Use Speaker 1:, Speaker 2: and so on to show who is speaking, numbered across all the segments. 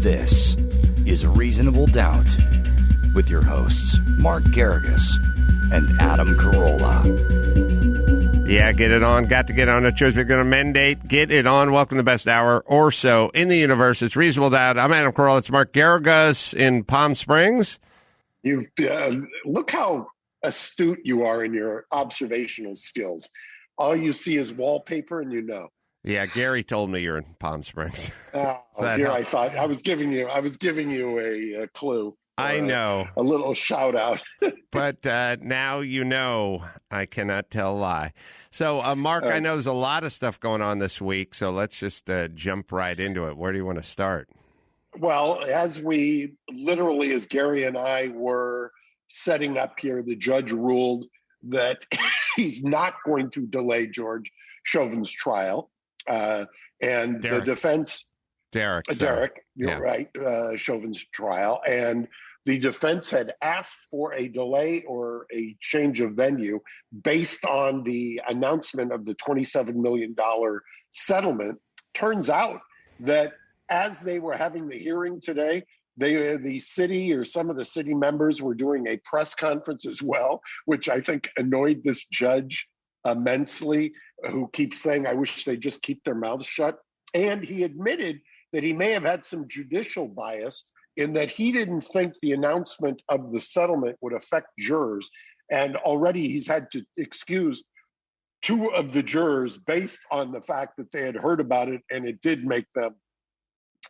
Speaker 1: This is Reasonable Doubt with your hosts, Mark Garrigus and Adam Carolla.
Speaker 2: Yeah, get it on. Got to get on. A choice we're going to mandate. Get it on. Welcome to the best hour or so in the universe. It's Reasonable Doubt. I'm Adam Carolla. It's Mark Garrigus in Palm Springs.
Speaker 3: You look how astute you are in your observational skills. All you see is wallpaper, and you know.
Speaker 2: Yeah, Gary told me you're in Palm Springs.
Speaker 3: Here I thought I was giving you a clue.
Speaker 2: I know.
Speaker 3: A little shout out.
Speaker 2: But now you know I cannot tell a lie. So, Mark, I know there's a lot of stuff going on this week, so let's just jump right into it. Where do you want to start?
Speaker 3: Well, as Gary and I were setting up here, the judge ruled that he's not going to delay George Chauvin's trial. And Derek. The defense, Derek, you're right, Chauvin's trial. And the defense had asked for a delay or a change of venue based on the announcement of the $27 million settlement. Turns out that as they were having the hearing today, the city or some of the city members were doing a press conference as well, which I think annoyed this judge immensely, who keeps saying, I wish they'd just keep their mouths shut. And he admitted that he may have had some judicial bias in that he didn't think the announcement of the settlement would affect jurors. And already he's had to excuse two of the jurors based on the fact that they had heard about it and it did make them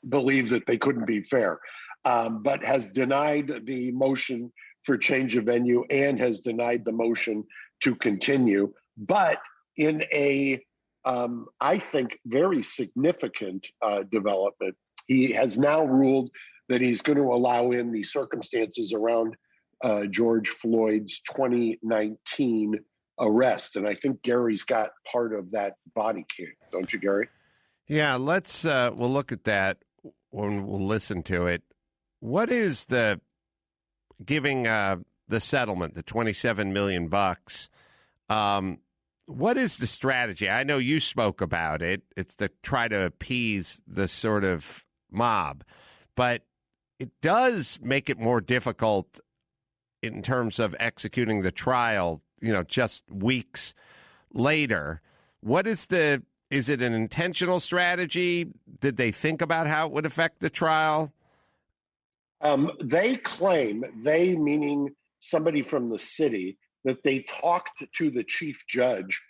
Speaker 3: believe that they couldn't be fair, but has denied the motion for change of venue and has denied the motion to continue. But in a, I think, very significant development, he has now ruled that he's going to allow in the circumstances around George Floyd's 2019 arrest. And I think Gary's got part of that body cam, don't you, Gary?
Speaker 2: Yeah, let's, we'll look at that when we'll listen to it. What is the giving the settlement, the $27 million bucks? What is the strategy? I know you spoke about it. It's to try to appease the sort of mob, but it does make it more difficult in terms of executing the trial, just weeks later. Is it an intentional strategy? Did they think about how it would affect the trial?
Speaker 3: They claim, they meaning somebody from the city, that they talked to the chief judge,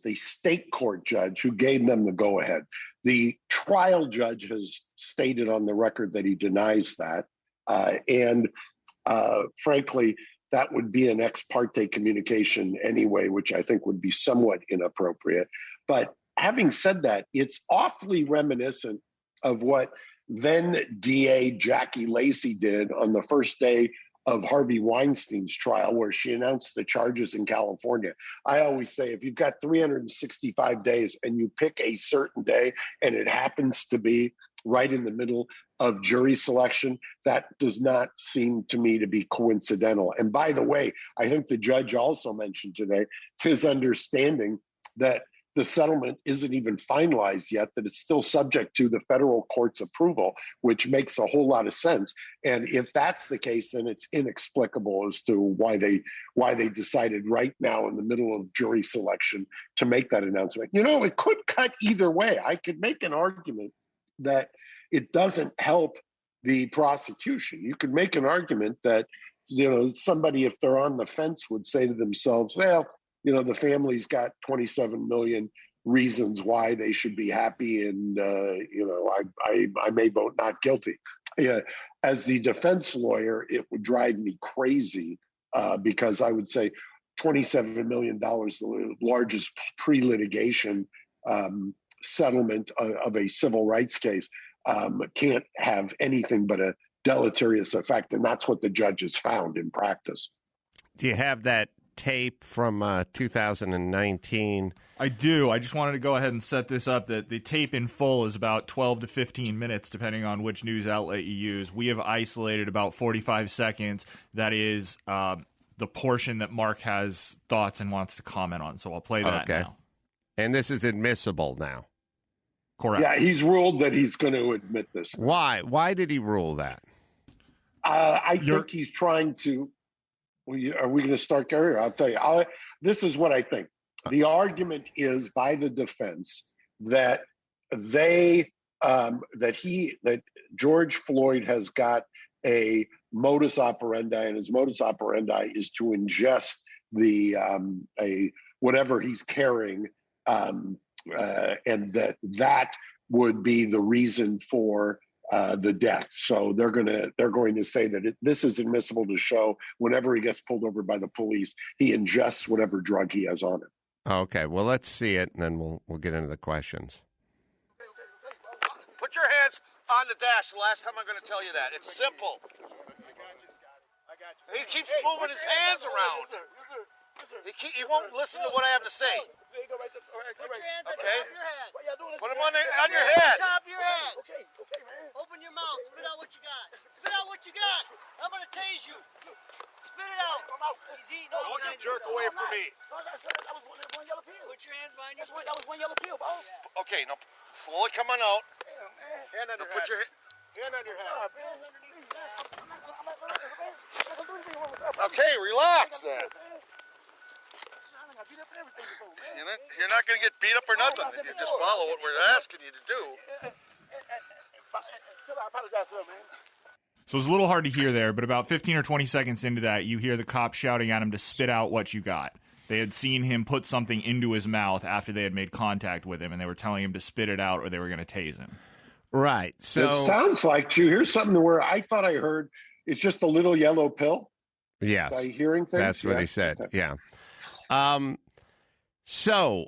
Speaker 3: the state court judge, who gave them the go-ahead. The trial judge has stated on the record that he denies that. Frankly, that would be an ex parte communication anyway, which I think would be somewhat inappropriate. But having said that, it's awfully reminiscent of what then DA Jackie Lacey did on the first day of Harvey Weinstein's trial, where she announced the charges in California. I always say, if you've got 365 days and you pick a certain day and it happens to be right in the middle of jury selection, that does not seem to me to be coincidental. And by the way, I think the judge also mentioned today, it's his understanding that the settlement isn't even finalized yet, that it's still subject to the federal court's approval, which makes a whole lot of sense. And if that's the case, then it's inexplicable as to why they decided right now in the middle of jury selection to make that announcement. It could cut either way. I could make an argument that it doesn't help the prosecution. You could make an argument that, somebody, if they're on the fence, would say to themselves, well, the family's got 27 million reasons why they should be happy, and I may vote not guilty. As the defense lawyer, it would drive me crazy because I would say $27 million, the largest pre-litigation settlement of a civil rights case, can't have anything but a deleterious effect, and that's what the judges found in practice.
Speaker 2: Do you have that tape from 2019?
Speaker 4: I do. I just wanted to go ahead and set this up that the tape in full is about 12 to 15 minutes, depending on which news outlet you use. We have isolated about 45 seconds. That is the portion that Mark has thoughts and wants to comment on. So I'll play that now.
Speaker 2: And this is admissible now.
Speaker 4: Correct.
Speaker 3: Yeah, he's ruled that he's going to admit this.
Speaker 2: Why? Why did he rule that?
Speaker 3: I think he's trying to. Are we going to start, Gary? I'll tell you. This is what I think. The argument is by the defense that that George Floyd has got a modus operandi, and his modus operandi is to ingest the whatever he's carrying, and that would be the reason for the death. So they're going to say that this is admissible to show whenever he gets pulled over by the police, he ingests whatever drug he has on him.
Speaker 2: Okay, well, let's see it, and then we'll get into the questions.
Speaker 5: Put your hands on the dash. The last time I'm going to tell you that. It's simple. I got you. He keeps moving his hands around. He won't listen to what I have to say.
Speaker 6: Put your hands on
Speaker 5: Okay.
Speaker 6: top of your head.
Speaker 5: Put them on your head.
Speaker 6: Top of your head.
Speaker 3: Okay, man.
Speaker 6: Open your mouth. Spit out what you got. Spit out what you got. I'm going to tase you. Spit it out. He's eating all
Speaker 5: Don't you
Speaker 6: kinds
Speaker 5: jerk
Speaker 6: of
Speaker 5: away from me.
Speaker 3: That was one yellow pill.
Speaker 6: Put your hands behind your
Speaker 3: That was one yellow pill, boss.
Speaker 5: Okay, now slowly come on out.
Speaker 3: Damn, man.
Speaker 5: Hand on your head. Put your hand on your head. Okay, relax then. You're not going to get beat up or nothing if you just follow what we're asking you to do.
Speaker 3: I apologize to him, man.
Speaker 4: So it's a little hard to hear there, but about 15 or 20 seconds into that, you hear the cop shouting at him to spit out what you got. They had seen him put something into his mouth after they had made contact with him, and they were telling him to spit it out or they were going to tase him.
Speaker 2: Right. So
Speaker 3: It sounds like you hear something where I thought I heard it's just a little yellow pill.
Speaker 2: yes,
Speaker 3: Am I hearing things?
Speaker 2: that's what he said.
Speaker 3: Okay.
Speaker 2: Yeah. So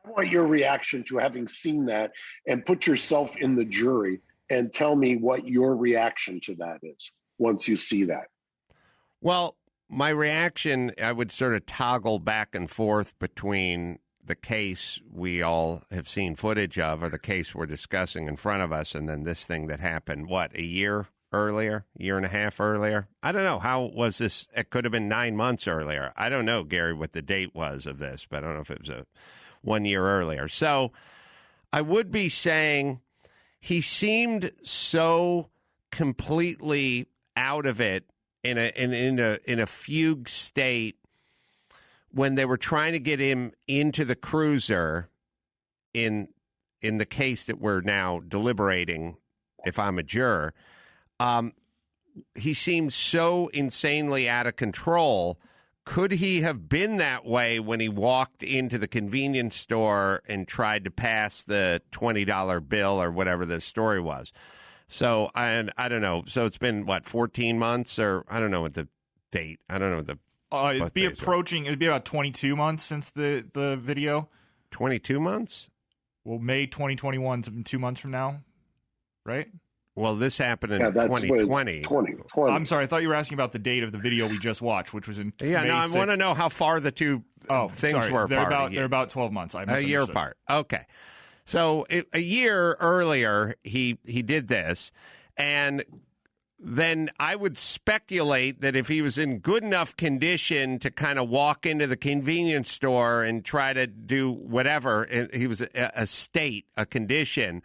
Speaker 3: I want your reaction to having seen that, and put yourself in the jury and tell me what your reaction to that is once you see that.
Speaker 2: Well, my reaction, I would sort of toggle back and forth between the case we all have seen footage of, or the case we're discussing in front of us, and then this thing that happened, a year earlier, year and a half earlier? I don't know. How was this? It could have been 9 months earlier. I don't know, Gary, what the date was of this, but I don't know if it was 1 year earlier. So I would be saying he seemed so completely out of it in a fugue state when they were trying to get him into the cruiser in the case that we're now deliberating, if I'm a juror. He seemed so insanely out of control. Could he have been that way when he walked into the convenience store and tried to pass the $20 bill or whatever the story was? So I don't know. So it's been 14 months, or I don't know what the date. I don't know what the.
Speaker 4: It'd be about 22 months since the video.
Speaker 2: 22 months?
Speaker 4: Well, May 2021 is 2 months from now, right?
Speaker 2: Well, this happened in 2020.
Speaker 3: 2020.
Speaker 4: I'm sorry. I thought you were asking about the date of the video we just watched, which was in
Speaker 2: Yeah,
Speaker 4: May
Speaker 2: no, I
Speaker 4: 6th.
Speaker 2: want to know how far the two things
Speaker 4: sorry.
Speaker 2: were apart.
Speaker 4: They're about 12 months. I
Speaker 2: a year
Speaker 4: misunderstood.
Speaker 2: apart. Okay. So a year earlier, he did this, and then I would speculate that if he was in good enough condition to kind of walk into the convenience store and try to do whatever, and he was a condition,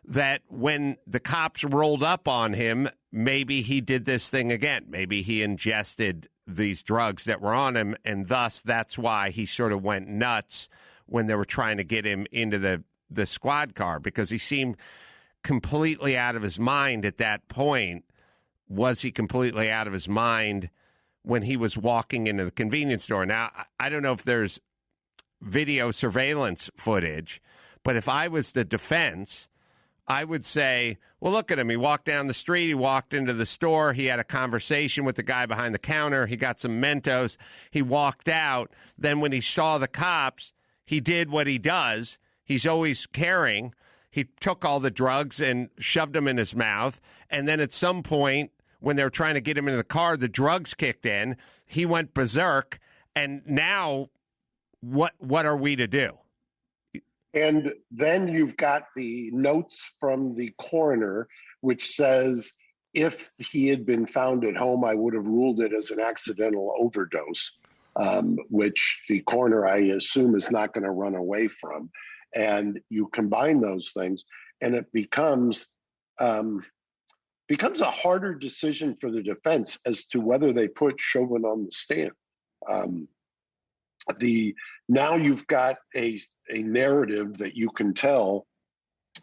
Speaker 2: that when the cops rolled up on him, maybe he did this thing again. Maybe he ingested these drugs that were on him, and thus that's why he sort of went nuts when they were trying to get him into the squad car, because he seemed completely out of his mind at that point. Was he completely out of his mind when he was walking into the convenience store? Now, I don't know if there's video surveillance footage, but if I was the defense, I would say, well, look at him. He walked down the street. He walked into the store. He had a conversation with the guy behind the counter. He got some Mentos. He walked out. Then when he saw the cops, he did what he does. He's always carrying. He took all the drugs and shoved them in his mouth. And then at some point, when they were trying to get him into the car, the drugs kicked in. He went berserk. And now what are we to do?
Speaker 3: And then you've got the notes from the coroner, which says, if he had been found at home, I would have ruled it as an accidental overdose, which the coroner, I assume, is not going to run away from. And you combine those things, and it becomes a harder decision for the defense as to whether they put Chauvin on the stand. Now you've got a narrative that you can tell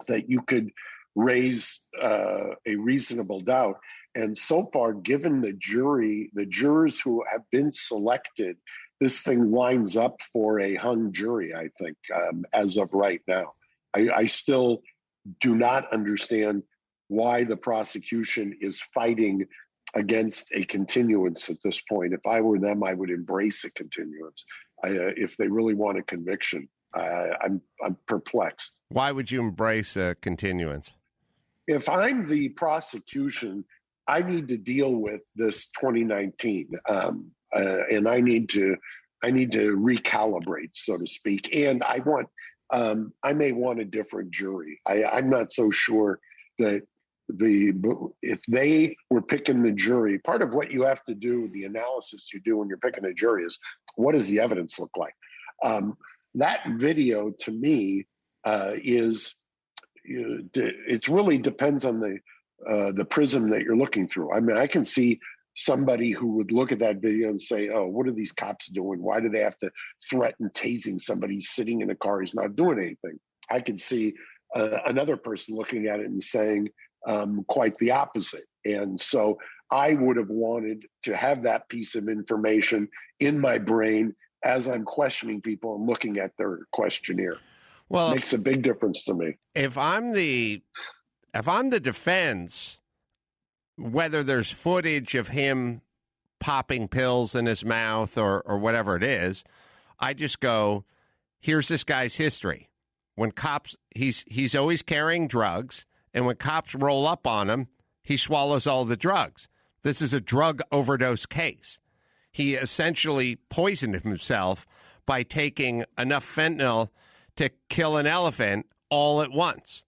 Speaker 3: that you could raise a reasonable doubt. And so far, given the jurors who have been selected, this thing lines up for a hung jury, I think, as of right now. I still do not understand why the prosecution is fighting against a continuance at this point. If I were them, I would embrace a continuance. If they really want a conviction, I'm perplexed.
Speaker 2: Why would you embrace a continuance?
Speaker 3: If I'm the prosecution, I need to deal with this 2019, and I need to recalibrate, so to speak. And I may want a different jury. I'm not so sure that if they were picking the jury, part of what you have to do, the analysis you do when you're picking a jury, is what does the evidence look like? That video, to me, it really depends on the prism that you're looking through. I mean, I can see somebody who would look at that video and say, "Oh, what are these cops doing? Why do they have to threaten tasing somebody sitting in a car who's not doing anything?" I can see another person looking at it and saying quite the opposite. And so I would have wanted to have that piece of information in my brain as I'm questioning people and looking at their questionnaire. Well, it makes a big difference to me.
Speaker 2: If I'm the defense, whether there's footage of him popping pills in his mouth or whatever it is, I just go, here's this guy's history. When cops, he's always carrying drugs, and when cops roll up on him, he swallows all the drugs. This is a drug overdose case. He essentially poisoned himself by taking enough fentanyl to kill an elephant all at once.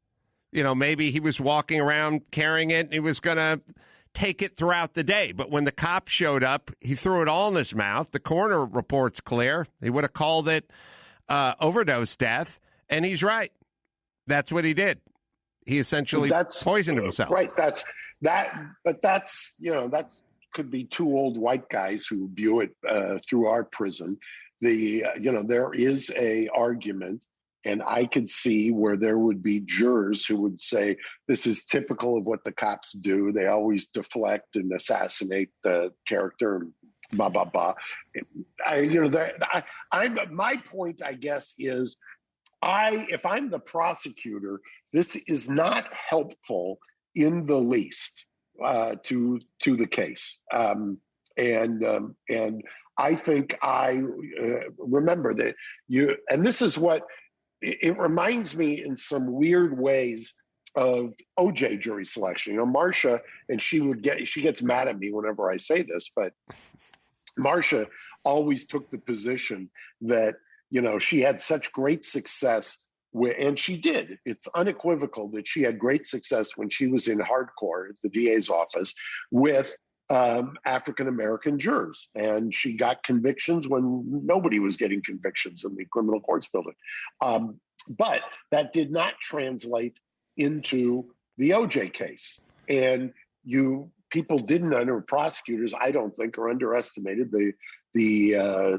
Speaker 2: You know, maybe he was walking around carrying it and he was going to take it throughout the day. But when the cops showed up, he threw it all in his mouth. The coroner report's clear. He would have called it overdose death. And he's right. That's what he did. He essentially poisoned himself.
Speaker 3: Right. But that's, that could be two old white guys who view it through our prism. There is a argument, and I could see where there would be jurors who would say, this is typical of what the cops do. They always deflect and assassinate the character and blah, blah, blah. My point, I guess, is if I'm the prosecutor, this is not helpful in the least to the case. And I think I remember that and this is what, it reminds me in some weird ways of OJ jury selection. Marsha, and she gets mad at me whenever I say this, but Marsha always took the position that, she had such great success and she did. It's unequivocal that she had great success when she was in hardcore at the DA's office with African-American jurors. And she got convictions when nobody was getting convictions in the criminal courts building. But that did not translate into the OJ case. And people didn't prosecutors, I don't think, or underestimated the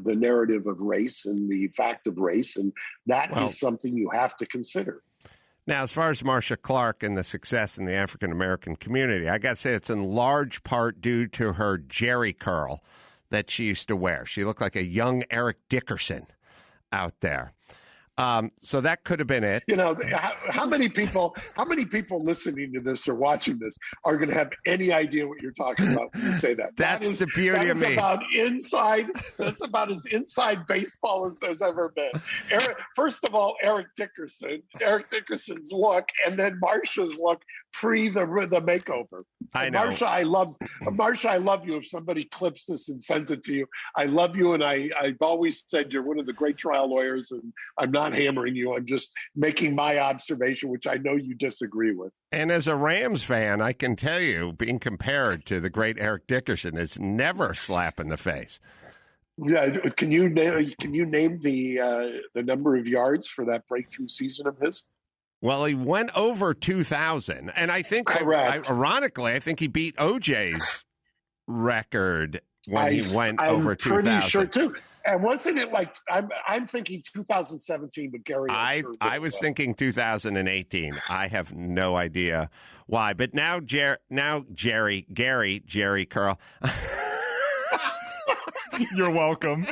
Speaker 3: narrative of race and the fact of race. And that is something you have to consider.
Speaker 2: Now, as far as Marsha Clark and the success in the African-American community, I got to say it's in large part due to her Jerry curl that she used to wear. She looked like a young Eric Dickerson out there. So that could have been it.
Speaker 3: How many people listening to this or watching this are going to have any idea what you're talking about when you say that?
Speaker 2: That's the beauty of me.
Speaker 3: That's about as inside baseball as there's ever been. First of all, Eric Dickerson's look, and then Marsha's look pre the makeover.
Speaker 2: I know.
Speaker 3: Marsha, I love you. If somebody clips this and sends it to you, I love you, and I've always said you're one of the great trial lawyers, and I'm not hammering you. I'm just making my observation, which I know you disagree with.
Speaker 2: And as a Rams fan, I can tell you, being compared to the great Eric Dickerson is never a slap in the face.
Speaker 3: Yeah, can you name the number of yards for that breakthrough season of his?
Speaker 2: Well, he went over 2,000, and I think, ironically, I think he beat OJ's record when he went over 2,000.
Speaker 3: I'm pretty sure too. And wasn't it like I'm thinking 2017, but Gary?
Speaker 2: I was thinking 2018. I have no idea why, but now Jerry Curl.
Speaker 4: You're welcome.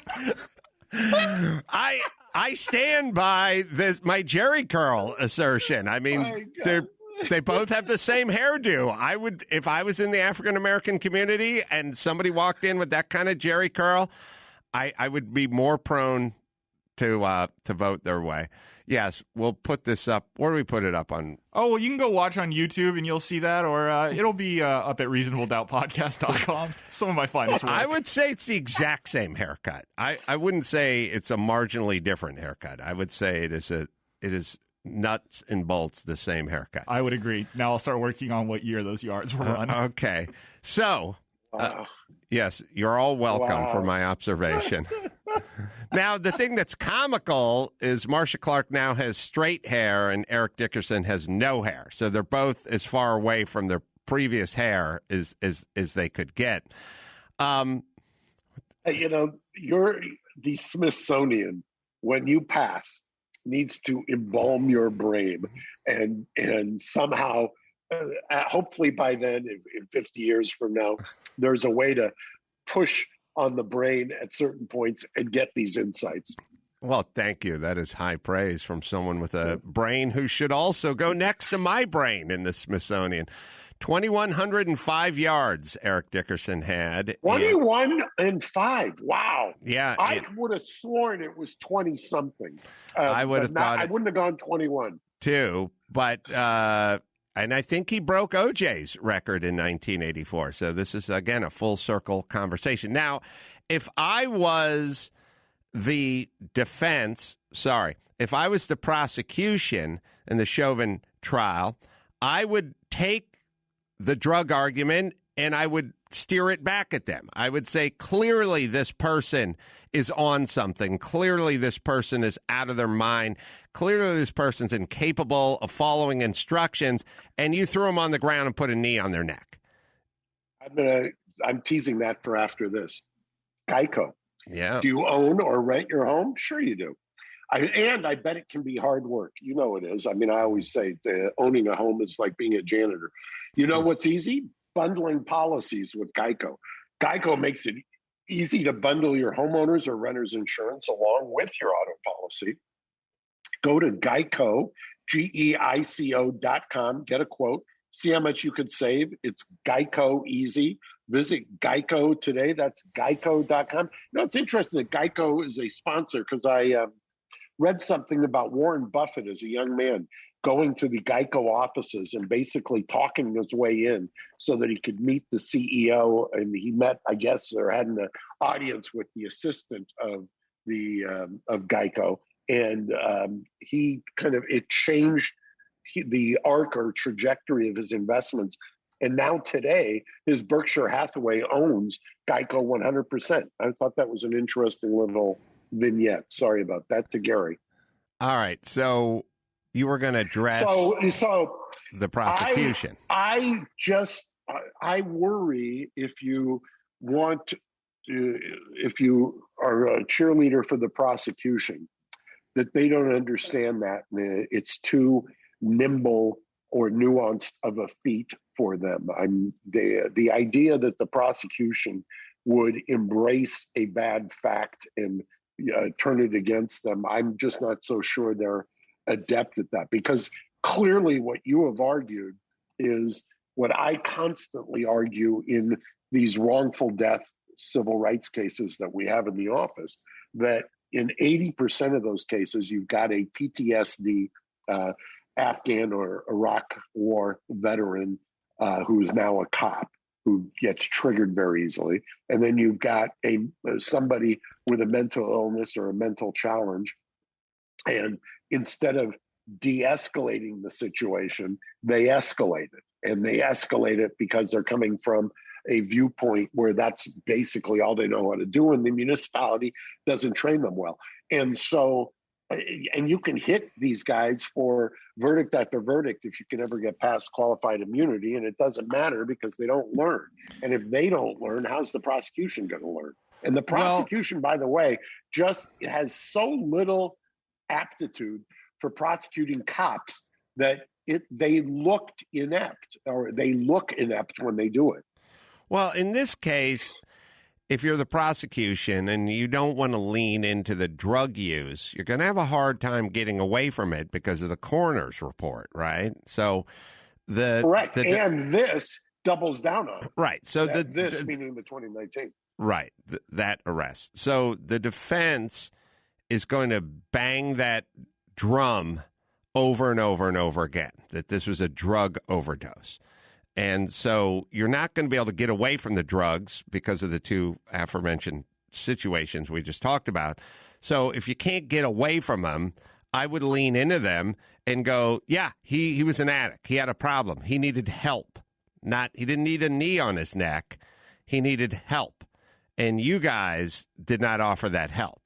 Speaker 2: I stand by my Jerry curl assertion. I mean, they both have the same hairdo. I would, if I was in the African American community and somebody walked in with that kind of Jerry curl, I would be more prone to vote their way. Yes, we'll put this up. Where do we put it up on?
Speaker 4: Oh, well, you can go watch on YouTube and you'll see that, or it'll be up at reasonabledoubtpodcast.com. Some of my finest work.
Speaker 2: I would say it's the exact same haircut. I wouldn't say it's a marginally different haircut. I would say it is nuts and bolts the same haircut.
Speaker 4: I would agree. Now I'll start working on what year those yards were run.
Speaker 2: Okay. So, yes, you're all welcome for my observation. Now, the thing that's comical is Marsha Clark now has straight hair and Eric Dickerson has no hair. So they're both as far away from their previous hair as they could get.
Speaker 3: The Smithsonian, when you pass, needs to embalm your brain. And somehow, hopefully by then, in 50 years from now, there's a way to push on the brain at certain points and get these insights.
Speaker 2: Well, thank you. That is high praise from someone with a brain who should also go next to my brain in the Smithsonian. 2,105 yards Eric Dickerson had.
Speaker 3: 21-5. Wow.
Speaker 2: Yeah.
Speaker 3: I would have sworn it was 20-something.
Speaker 2: I would have thought
Speaker 3: I wouldn't have gone 21.
Speaker 2: Too, but and I think he broke OJ's record in 1984. So this is, again, a full circle conversation. Now, if I was the defense, if I was the prosecution in the Chauvin trial, I would take the drug argument and I would steer it back at them. I would say, clearly this person is on something. Clearly this person is out of their mind. Clearly this person's incapable of following instructions, and you threw them on the ground and put a knee on their neck.
Speaker 3: I'm teasing that for after this. Geico.
Speaker 2: Yeah.
Speaker 3: Do you own or rent your home? Sure you do. I bet it can be hard work. You know it is. I mean, I always say owning a home is like being a janitor. You know what's easy? Bundling policies with Geico. Geico makes it easy to bundle your homeowners or renters insurance along with your auto policy. Go to Geico, GEICO.com, get a quote, see how much you could save. It's Geico easy. Visit Geico today. That's Geico.com. It's interesting that Geico is a sponsor because I read something about Warren Buffett as a young man going to the Geico offices and basically talking his way in so that he could meet the CEO. And he met, I guess, or had an audience with the assistant of Geico. And it changed the arc or trajectory of his investments. And now today, his Berkshire Hathaway owns Geico 100%. I thought that was an interesting little vignette. Sorry about that, to Gary.
Speaker 2: All right. So you were going to address the prosecution. I worry if you are a cheerleader for the prosecution, that they don't understand that it's too nimble or nuanced of a feat for them. The idea that the prosecution would embrace a bad fact and turn it against them, I'm just not so sure they're adept at that, because clearly what you have argued is what I constantly argue in these wrongful death civil rights cases that we have in the office, that in 80% of those cases, you've got a PTSD Afghan or Iraq war veteran who is now a cop who gets triggered very easily. And then you've got somebody with a mental illness or a mental challenge. And instead of de-escalating the situation, they escalate it. And they escalate it because they're coming from
Speaker 3: a viewpoint where that's basically all they know how to do, and the municipality doesn't train them well. And so, and you can hit these guys for verdict after verdict if you can ever get past qualified immunity, and it doesn't matter because they don't learn. And if they don't learn, how's the prosecution going to learn? And the prosecution, by the way, just has so little aptitude for prosecuting cops that they looked inept, or they look inept when they do it.
Speaker 2: Well, in this case, if you're the prosecution and you don't want to lean into the drug use, you're going to have a hard time getting away from it because of the coroner's report, right? So
Speaker 3: correct, and this doubles down on it.
Speaker 2: Right. So
Speaker 3: this meaning the 2019.
Speaker 2: Right, that arrest. So the defense is going to bang that drum over and over and over again, that this was a drug overdose. And so you're not going to be able to get away from the drugs because of the two aforementioned situations we just talked about. So if you can't get away from them, I would lean into them and go, yeah, he was an addict. He had a problem. He needed help. He didn't need a knee on his neck. He needed help. And you guys did not offer that help.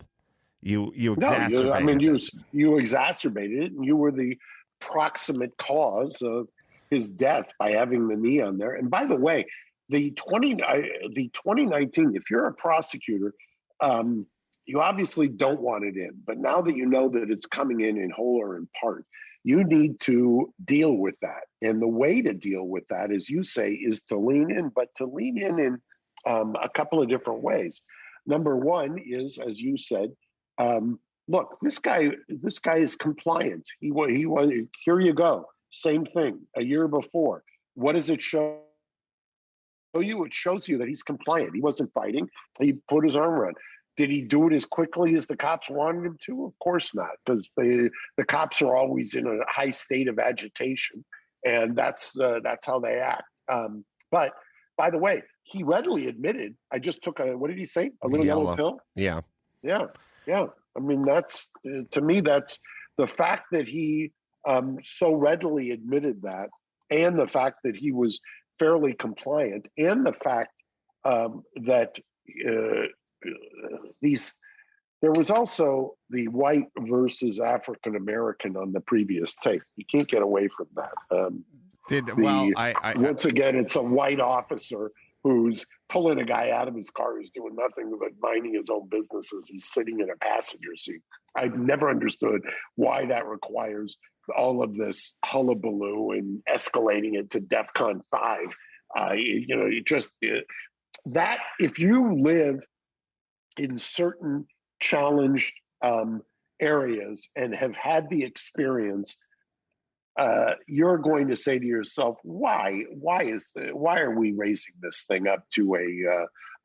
Speaker 2: You exacerbated
Speaker 3: you exacerbated it, and you were the proximate cause of his death by having the knee on there. And by the way, the 2019, if you're a prosecutor, you obviously don't want it in. But now that you know that it's coming in whole or in part, you need to deal with that. And the way to deal with that, as you say, is to lean in, but to lean in a couple of different ways. Number one is, as you said, look, this guy is compliant. He was, here you go. Same thing a year before. What does it show you? It shows you that he's compliant. He wasn't fighting. He put his arm around. Did he do it as quickly as the cops wanted him to? Of course not, because the cops are always in a high state of agitation, and that's how they act. But by the way, he readily admitted, I just took what did he say? A little yellow pill?
Speaker 2: Yeah.
Speaker 3: I mean, that's, to me, that's the fact that he so readily admitted that, and the fact that he was fairly compliant, and the fact that there was also the white versus African American on the previous tape. You can't get away from that. Once again, it's a white officer who's pulling a guy out of his car who's doing nothing but minding his own business as he's sitting in a passenger seat. I've never understood why that requires all of this hullabaloo and escalating it to DEFCON 5. That if you live in certain challenged areas and have had the experience, you're going to say to yourself, why are we raising this thing up to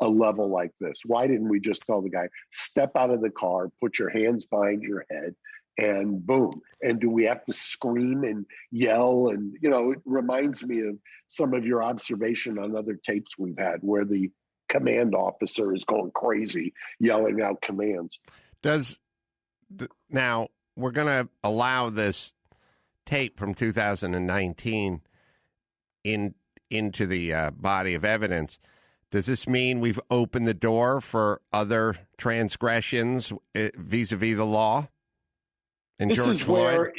Speaker 3: a level like this? Why didn't we just tell the guy, step out of the car, put your hands behind your head, and boom? And do we have to scream and yell? And, it reminds me of some of your observation on other tapes we've had where the command officer is going crazy, yelling out commands.
Speaker 2: Now, we're going to allow this tape from 2019 into the body of evidence. Does this mean we've opened the door for other transgressions vis-a-vis the law? And George Floyd?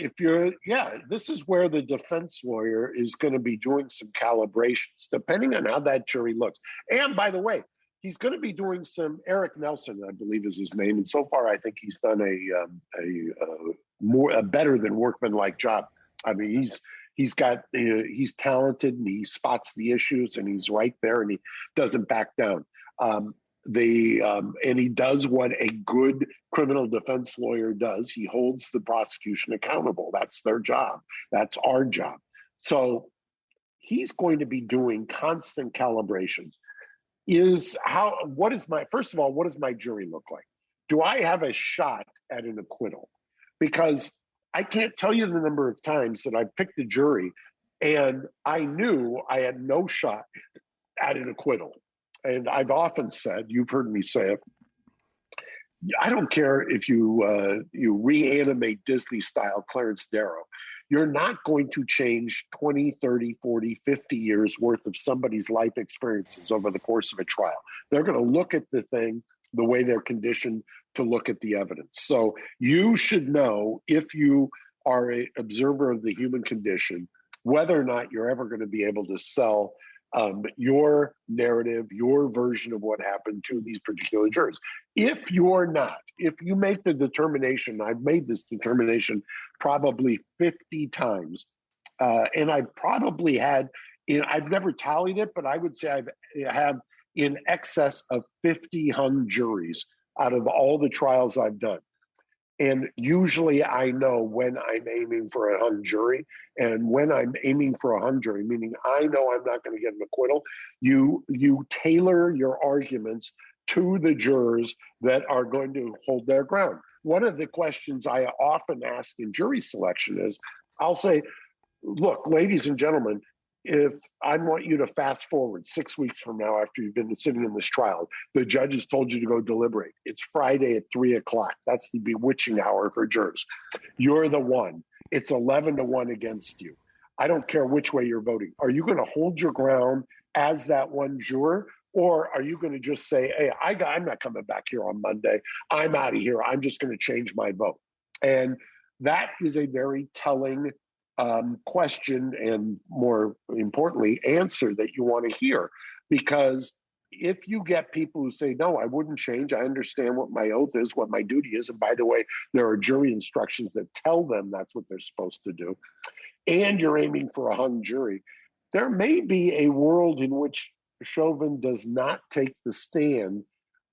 Speaker 3: This is where the defense lawyer is going to be doing some calibrations, depending on how that jury looks. And by the way, he's going to be doing some. Eric Nelson, I believe, is his name, and so far, I think he's done a better than workmanlike job. I mean, he's talented, and he spots the issues, and he's right there, and he doesn't back down. And he does what a good criminal defense lawyer does. He holds the prosecution accountable. That's their job. That's our job. So he's going to be doing constant calibrations. First of all, what does my jury look like? Do I have a shot at an acquittal? Because I can't tell you the number of times that I picked a jury and I knew I had no shot at an acquittal. And I've often said, you've heard me say it, I don't care if you reanimate Disney-style Clarence Darrow. you're not going to change 20, 30, 40, 50 years worth of somebody's life experiences over the course of a trial. They're going to look at the thing the way they're conditioned to look at the evidence. So you should know, if you are an observer of the human condition, whether or not you're ever going to be able to sell your narrative, your version of what happened to these particular jurors. If you're not, if you make the determination, I've made this determination probably 50 times, and I've probably had, I've never tallied it, but I would say I have in excess of 50 hung juries out of all the trials I've done. And usually I know when I'm aiming for a hung jury, and when I'm aiming for a hung jury, meaning I know I'm not going to get an acquittal, you tailor your arguments to the jurors that are going to hold their ground. One of the questions I often ask in jury selection is, I'll say, look, ladies and gentlemen, if I want you to fast forward 6 weeks from now after you've been sitting in this trial, the judge has told you to go deliberate. It's Friday at 3:00. That's the bewitching hour for jurors. You're the one. It's 11-1 against you. I don't care which way you're voting. Are you going to hold your ground as that one juror? Or are you going to just say, hey, I'm not coming back here on Monday. I'm out of here. I'm just going to change my vote. And that is a very telling question, and more importantly, answer that you want to hear. Because if you get people who say, no, I wouldn't change, I understand what my oath is, what my duty is, and by the way, there are jury instructions that tell them that's what they're supposed to do, and you're aiming for a hung jury, there may be a world in which Chauvin does not take the stand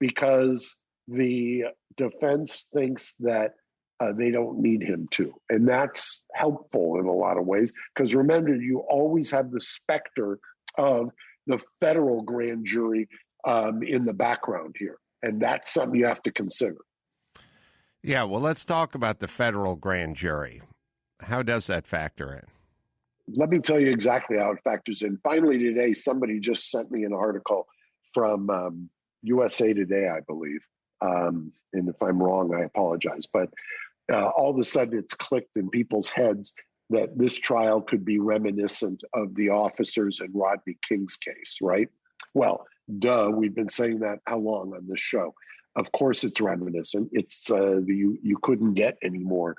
Speaker 3: because the defense thinks that they don't need him to. And that's helpful in a lot of ways, because remember, you always have the specter of the federal grand jury in the background here. And that's something you have to consider.
Speaker 2: Yeah, well, let's talk about the federal grand jury. How does that factor in?
Speaker 3: Let me tell you exactly how it factors in. Finally, today, somebody just sent me an article from USA Today, I believe. And if I'm wrong, I apologize. But all of a sudden, it's clicked in people's heads that this trial could be reminiscent of the officers in Rodney King's case, right? Well, duh, we've been saying that how long on this show? Of course it's reminiscent. It's you couldn't get any more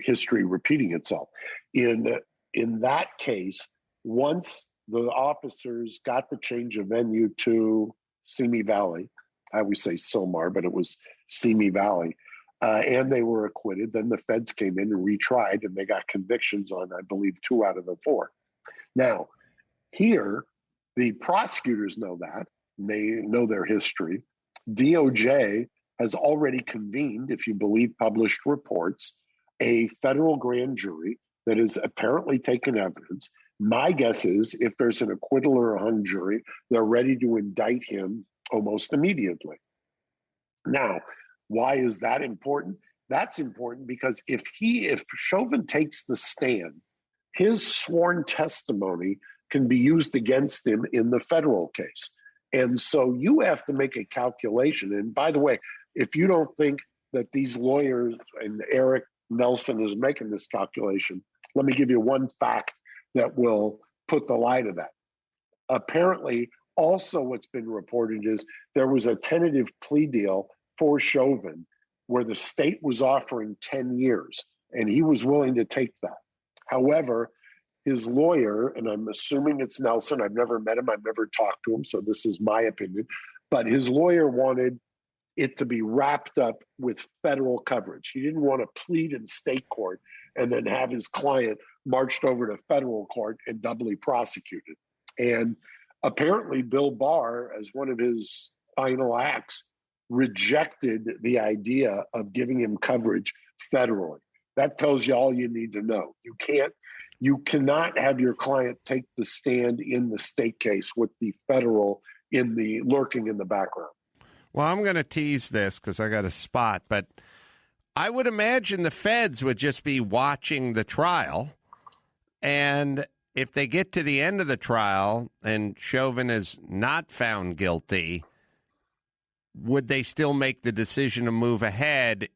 Speaker 3: history repeating itself. In that case, once the officers got the change of venue to Simi Valley, I always say Silmar, but it was Simi Valley, and they were acquitted, then the feds came in and retried, and they got convictions on, I believe, 2 out of the 4. Now, here, the prosecutors know that. They know their history. DOJ has already convened, if you believe published reports, a federal grand jury that has apparently taken evidence. My guess is if there's an acquittal or a hung jury, they're ready to indict him almost immediately. Now, why is that important? That's important because if Chauvin takes the stand, his sworn testimony can be used against him in the federal case. And so you have to make a calculation. And by the way, if you don't think that these lawyers and Eric Nelson is making this calculation, let me give you one fact that will put the lie to that. Apparently, also what's been reported is there was a tentative plea deal for Chauvin where the state was offering 10 years, and he was willing to take that. However, his lawyer, and I'm assuming it's Nelson, I've never met him, I've never talked to him, so this is my opinion, but his lawyer wanted it to be wrapped up with federal coverage. He didn't want to plead in state court and then have his client marched over to federal court and doubly prosecuted. And apparently Bill Barr, as one of his final acts, rejected the idea of giving him coverage federally. That tells you all you need to know. You cannot have your client take the stand in the state case with the federal lurking in the background.
Speaker 2: Well, I'm going to tease this because I got a spot, but I would imagine the feds would just be watching the trial, and if they get to the end of the trial and Chauvin is not found guilty, would they still make the decision to move ahead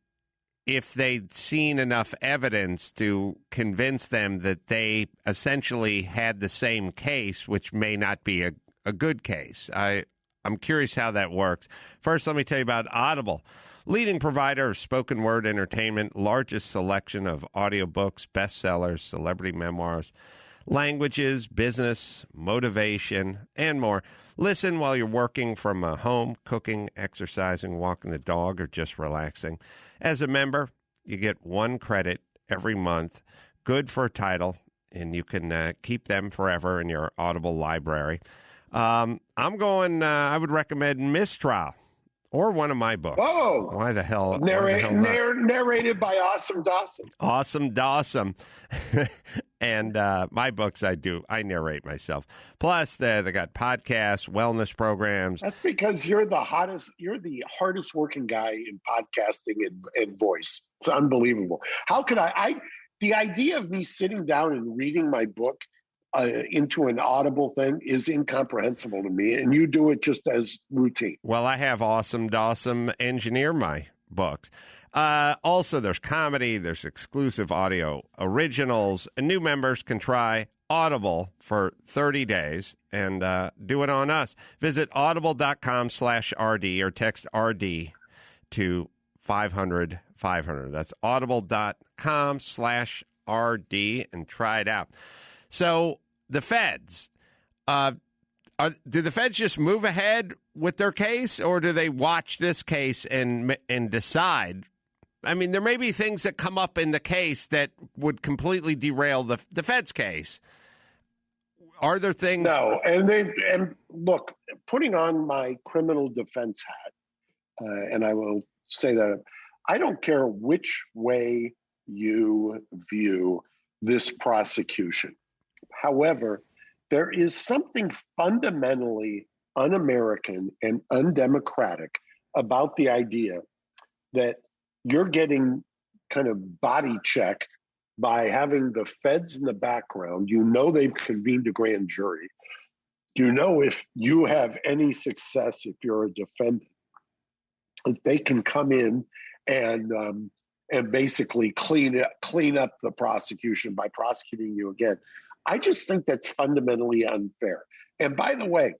Speaker 2: if they'd seen enough evidence to convince them that they essentially had the same case, which may not be a good case. I'm curious how that works. First, let me tell you about Audible. Leading provider of spoken word entertainment, largest selection of audiobooks, bestsellers, celebrity memoirs, languages, business, motivation, and more. Listen while you're working from home, cooking, exercising, walking the dog, or just relaxing. As a member, you get 1 credit every month, good for a title, and you can keep them forever in your Audible library. I would recommend Mistrial. Or one of my books.
Speaker 3: Oh,
Speaker 2: why the hell?
Speaker 3: Narrated by Awesome Dawson.
Speaker 2: Awesome Dawson. And my books, I narrate myself. Plus, they got podcasts, wellness programs.
Speaker 3: That's because you're the hardest working guy in podcasting and voice. It's unbelievable. How could the idea of me sitting down and reading my book into an Audible thing is incomprehensible to me, and you do it just as routine.
Speaker 2: Well, I have Awesome Dawson engineer my books. Also, there's comedy, there's exclusive audio originals, and new members can try Audible for 30 days and do it on us. Visit audible.com/RD or text RD to 500-500. That's audible.com/RD and try it out. So the feds, do the feds just move ahead with their case, or do they watch this case and decide? I mean, there may be things that come up in the case that would completely derail the feds case. Are there things?
Speaker 3: No, and look, putting on my criminal defense hat, and I will say that I don't care which way you view this prosecution. However, there is something fundamentally un-American and undemocratic about the idea that you're getting kind of body checked by having the feds in the background. You know they've convened a grand jury. You know if you have any success, if you're a defendant, they can come in and basically clean up the prosecution by prosecuting you again. I just think that's fundamentally unfair. And by the way,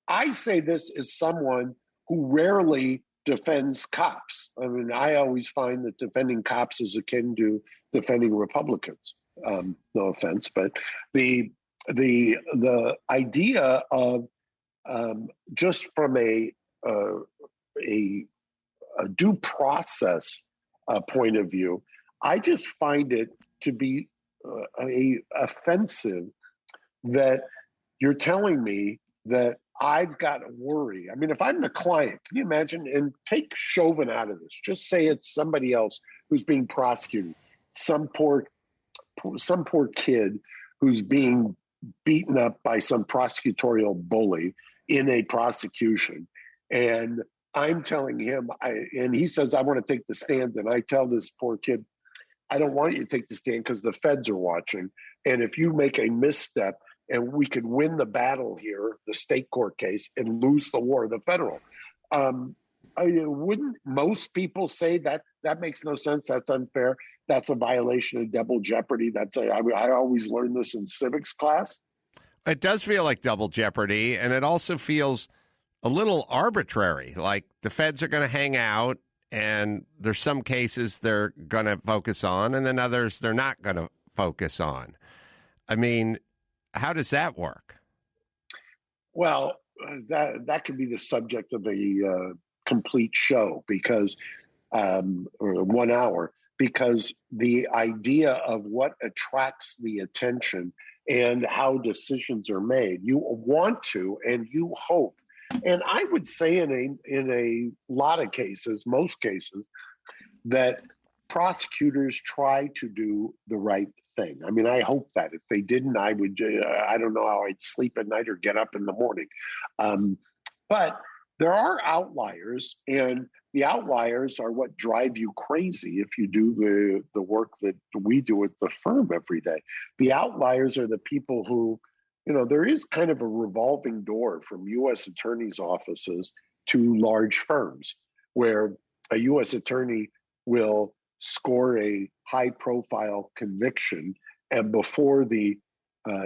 Speaker 3: I say this as someone who rarely defends cops. I mean, I always find that defending cops is akin to defending Republicans. No offense, but the idea of just from a due process point of view, I just find it to be offensive that you're telling me that I've got to worry. I mean, if I'm the client, can you imagine? And take Chauvin out of this. Just say it's somebody else who's being prosecuted. Some poor kid who's being beaten up by some prosecutorial bully in a prosecution. And I'm telling him, and he says, I want to take the stand. And I tell this poor kid, I don't want you to take the stand because the feds are watching. And if you make a misstep and we could win the battle here, the state court case, and lose the war, the federal, wouldn't most people say that makes no sense? That's unfair. That's a violation of double jeopardy. I always learned this in civics class.
Speaker 2: It does feel like double jeopardy, and it also feels a little arbitrary. Like the feds are going to hang out, and there's some cases they're going to focus on, and then others they're not going to focus on. I mean, how does that work?
Speaker 3: Well, that could be the subject of a complete show because, or 1 hour, because the idea of what attracts the attention and how decisions are made, you want to and you hope. And I would say in a lot of cases, most cases, that prosecutors try to do the right thing. I mean, I hope that if they didn't, I don't know how I'd sleep at night or get up in the morning. But there are outliers, and the outliers are what drive you crazy if you do the work that we do at the firm every day. The outliers are the people who, there is kind of a revolving door from U.S. attorneys' offices to large firms where a U.S. attorney will score a high-profile conviction, and before the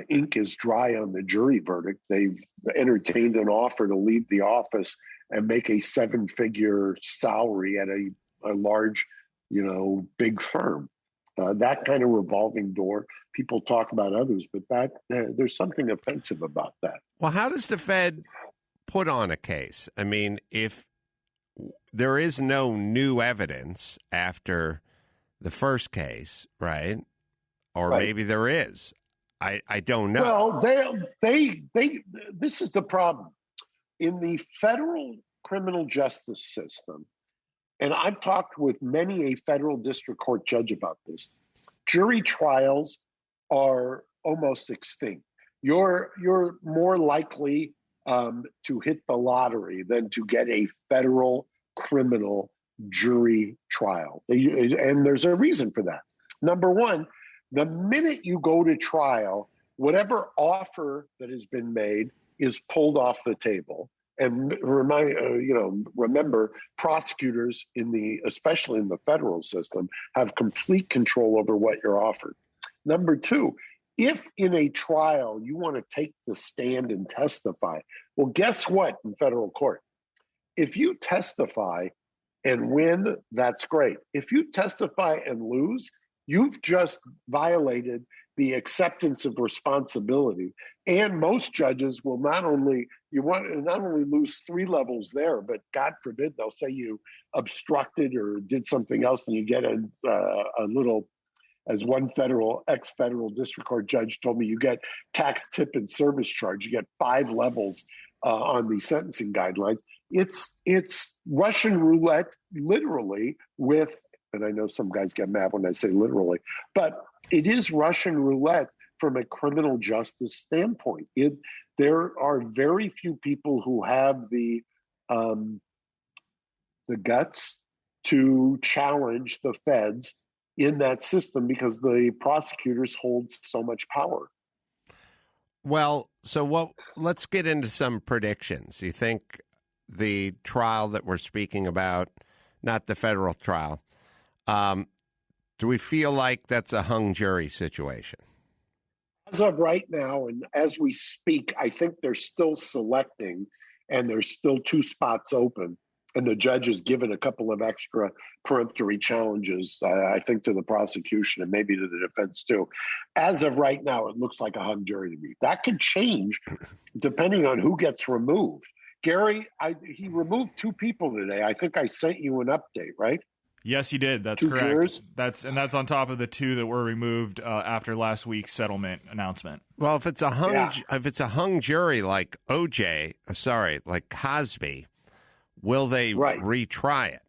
Speaker 3: ink is dry on the jury verdict, they've entertained an offer to leave the office and make a seven-figure salary at a large, big firm. That kind of revolving door, people talk about others, but there's something offensive about that.
Speaker 2: Well, how does the Fed put on a case? I mean, if there is no new evidence after the first case, right? Or
Speaker 3: Right.
Speaker 2: maybe there is. I don't know.
Speaker 3: Well, they this is the problem. In the federal criminal justice system, and I've talked with many a federal district court judge about this, jury trials are almost extinct. You're more likely to hit the lottery than to get a federal criminal jury trial. And there's a reason for that. Number one, the minute you go to trial, whatever offer that has been made is pulled off the table. And remember, prosecutors especially in the federal system, have complete control over what you're offered. Number two, if in a trial you want to take the stand and testify, well, guess what in federal court? If you testify and win, that's great. If you testify and lose, you've just violated the acceptance of responsibility. And most judges will not only lose 3 levels there, but God forbid they'll say you obstructed or did something else, and you get a little, as one ex-federal district court judge told me, you get tax, tip, and service charge. You get 5 levels on the sentencing guidelines. It's Russian roulette, literally, with, and I know some guys get mad when I say literally, but it is Russian roulette from a criminal justice standpoint. There are very few people who have the guts to challenge the feds in that system because the prosecutors hold so much power.
Speaker 2: Well, let's get into some predictions. You think the trial that we're speaking about, not the federal trial, do we feel like that's a hung jury situation?
Speaker 3: As of right now, and as we speak, I think they're still selecting, and there's still 2 spots open. And the judge has given a couple of extra peremptory challenges, I think, to the prosecution and maybe to the defense too. As of right now, it looks like a hung jury to me. That could change depending on who gets removed. Gary, he removed 2 people today. I think I sent you an update, right?
Speaker 4: Yes, you did. That's
Speaker 3: 2
Speaker 4: correct.
Speaker 3: jurors?
Speaker 4: That's on top of the 2 that were removed after last week's settlement announcement.
Speaker 2: Well, if it's a hung jury like like Cosby, will they retry it?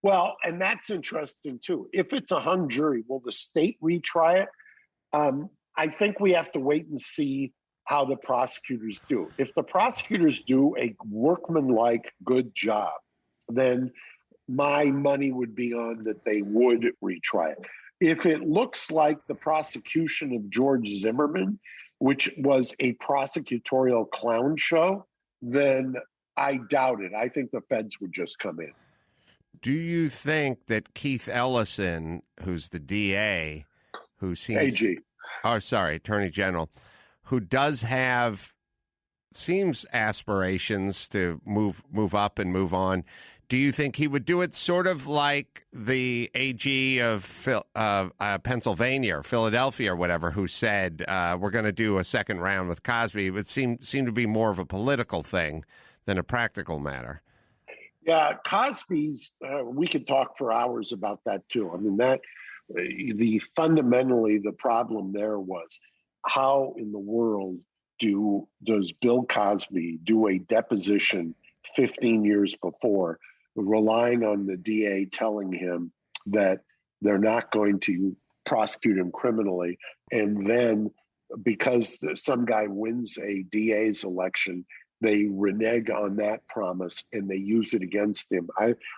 Speaker 3: Well, and that's interesting too. If it's a hung jury, will the state retry it? I think we have to wait and see how the prosecutors do. If the prosecutors do a workmanlike good job, then my money would be on that they would retry it. If it looks like the prosecution of George Zimmerman, which was a prosecutorial clown show, then I doubt it. I think the feds would just come in.
Speaker 2: Do you think that Keith Ellison, who's the DA, who seems...
Speaker 3: AG.
Speaker 2: Oh, sorry, Attorney General, who does seems aspirations to move up and move on, do you think he would do it sort of like the AG of Pennsylvania or Philadelphia or whatever, who said, we're going to do a second round with Cosby? It would seem to be more of a political thing than a practical matter.
Speaker 3: Yeah, Cosby's, we could talk for hours about that too. I mean, fundamentally the problem there was, how in the world does Bill Cosby do a deposition 15 years before, relying on the DA telling him that they're not going to prosecute him criminally, and then because some guy wins a DA's election, they renege on that promise and they use it against him.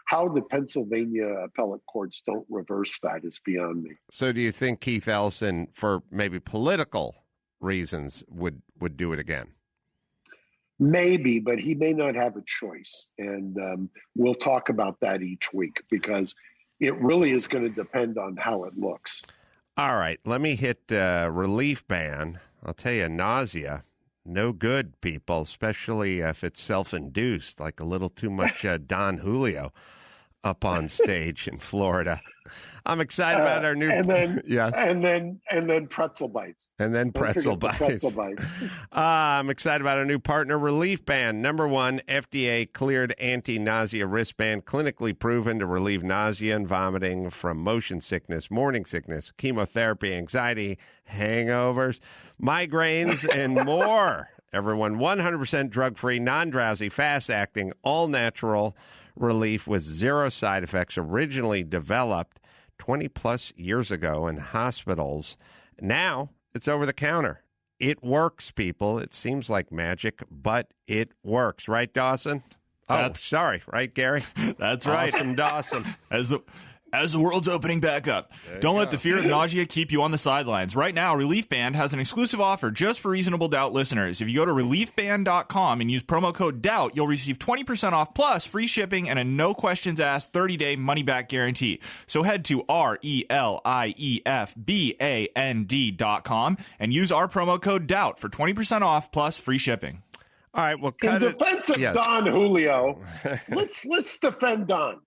Speaker 3: How the Pennsylvania appellate courts don't reverse that is beyond me.
Speaker 2: So do you think Keith Ellison, for maybe political reasons, would do it again?
Speaker 3: Maybe, but he may not have a choice. And we'll talk about that each week, because it really is going to depend on how it looks.
Speaker 2: All right, let me hit relief ban. I'll tell you, nausea, no good, people, especially if it's self-induced, like a little too much Don Julio up on stage in Florida. I'm excited about our new
Speaker 3: yes, and then pretzel bites.
Speaker 2: And then pretzel bites. I'm excited about our new partner, Relief Band. Number one, FDA cleared anti-nausea wristband, clinically proven to relieve nausea and vomiting from motion sickness, morning sickness, chemotherapy, anxiety, hangovers, migraines, and more. Everyone, 100% drug-free, non-drowsy, fast-acting, all-natural relief with zero side effects, originally developed 20-plus years ago in hospitals. Now it's over the counter. It works, people. It seems like magic, but it works. Right, Dawson? Sorry. Right, Gary?
Speaker 4: That's right.
Speaker 2: Awesome, Dawson.
Speaker 4: As the world's opening back up, don't let the fear of nausea keep you on the sidelines. Right now, Relief Band has an exclusive offer just for Reasonable Doubt listeners. If you go to reliefband.com and use promo code DOUBT, you'll receive 20% off plus free shipping and a no-questions-asked 30-day money-back guarantee. So head to reliefband.com and use our promo code DOUBT for 20% off plus free shipping.
Speaker 2: All right, well,
Speaker 3: in defense of Don Julio, let's defend Don.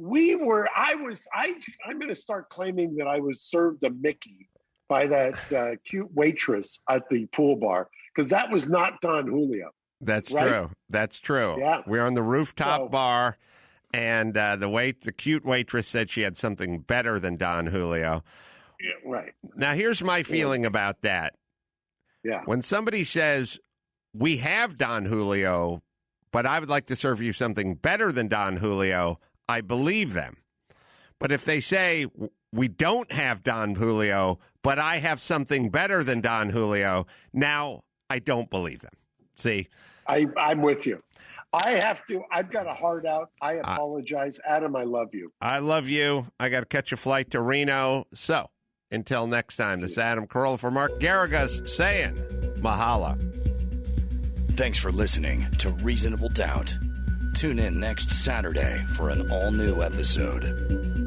Speaker 3: I'm going to start claiming that I was served a Mickey by that cute waitress at the pool bar, because that was not Don Julio.
Speaker 2: That's right? True. That's true.
Speaker 3: Yeah.
Speaker 2: We're on the rooftop bar, and the cute waitress said she had something better than Don Julio.
Speaker 3: Yeah, right.
Speaker 2: Now, here's my feeling about that.
Speaker 3: Yeah.
Speaker 2: When somebody says, we have Don Julio, but I would like to serve you something better than Don Julio, I believe them. But if they say, we don't have Don Julio, but I have something better than Don Julio, now I don't believe them. See?
Speaker 3: I'm with you. I've got a heart out. I apologize. Adam, I love you.
Speaker 2: I love you. I got to catch a flight to Reno. So until next time, this is Adam Carolla for Mark Garrigus saying mahalo.
Speaker 1: Thanks for listening to Reasonable Doubt. Tune in next Saturday for an all-new episode.